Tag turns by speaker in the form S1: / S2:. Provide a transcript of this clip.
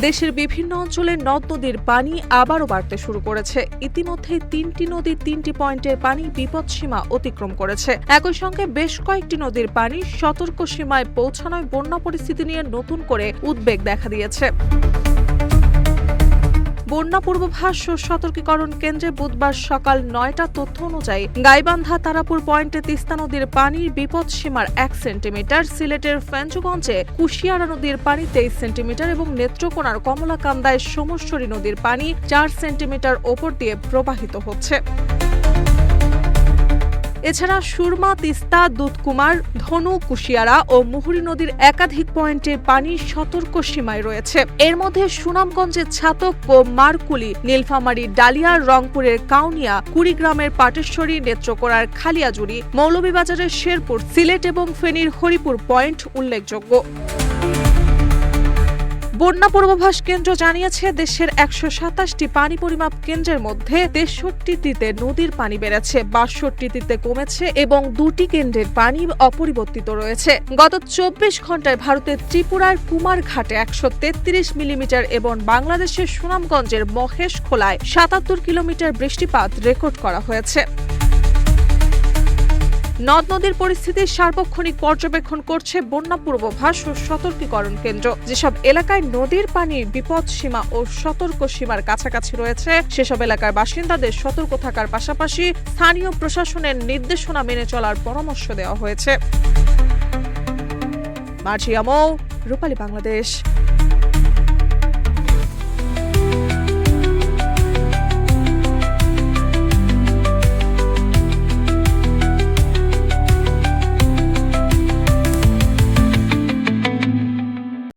S1: দেশের বিভিন্ন অঞ্চলে নদ নদীর পানি আবারও বাড়তে শুরু করেছে। ইতিমধ্যে ৩টি নদীর ৩টি পয়েন্টের পানি বিপদসীমা অতিক্রম করেছে। একই সঙ্গে বেশ কয়েকটি নদীর পানি সতর্ক সীমায় পৌঁছানোয় বন্যা পরিস্থিতি নিয়ে নতুন করে উদ্বেগ দেখা দিয়েছে। বন্যা পূর্বাভাস ও সতর্কীকরণ কেন্দ্রে বুধবার সকাল ৯টা তথ্য অনুযায়ী গাইবান্ধা তারাপুর পয়েন্টে তিস্তা নদীর পানির বিপদসীমার ১ সেন্টিমিটার, সিলেটের ফেঞ্চুগঞ্জে কুশিয়ারা নদীর পানি ২৩ সেন্টিমিটার এবং নেত্রকোনার কমলাকান্দায় সোমেশ্বরী নদীর পানি ৪ সেন্টিমিটার ওপর দিয়ে প্রবাহিত হচ্ছে। এছাড়া সুরমা, তিস্তা, দুধকুমার, ধনু, কুশিয়ারা ও মুহুরী নদীর একাধিক পয়েন্টের পানি সতর্ক সীমায় রয়েছে। এর মধ্যে সুনামগঞ্জের ছাতক ও মারকুলি, নীলফামারী, ডালিয়া, রংপুরের কাউনিয়া, কুড়িগ্রামের পাটেশ্বরী, নেত্রকোনার খালিয়াজুড়ি, মৌলভীবাজারের শেরপুর, সিলেট এবং ফেনীর হরিপুর পয়েন্ট উল্লেখযোগ্য। বন্যা পূর্বাভাস কেন্দ্র জানিয়েছে, দেশের ১২৭টি পানি পরিমাপ কেন্দ্রের মধ্যে ৬৩টিতে নদীর পানি বেড়েছে, ৬২টিতে কমেছে এবং ২টি কেন্দ্রের পানি অপরিবর্তিত রয়েছে। গত ২৪ ঘন্টায় ভারতের ত্রিপুরার কুমারঘাটে ১৩৩ মিলিমিটার এবং বাংলাদেশের সুনামগঞ্জের মহেশখোলায় ৭৭ কিলোমিটার বৃষ্টিপাত রেকর্ড করা হয়েছে। নদ নদীর পরিস্থিতির সার্বক্ষণিক পর্যবেক্ষণ করছে বন্যা পূর্বাভাস ও সতর্কীকরণ কেন্দ্র। যেসব এলাকায় নদীর পানির বিপদ সীমা ও সতর্ক সীমার কাছাকাছি রয়েছে, সেসব এলাকার বাসিন্দাদের সতর্ক থাকার পাশাপাশি স্থানীয় প্রশাসনের নির্দেশনা মেনে চলার পরামর্শ দেওয়া হয়েছে। মার্জিয়া মৌ, রূপালী বাংলাদেশ।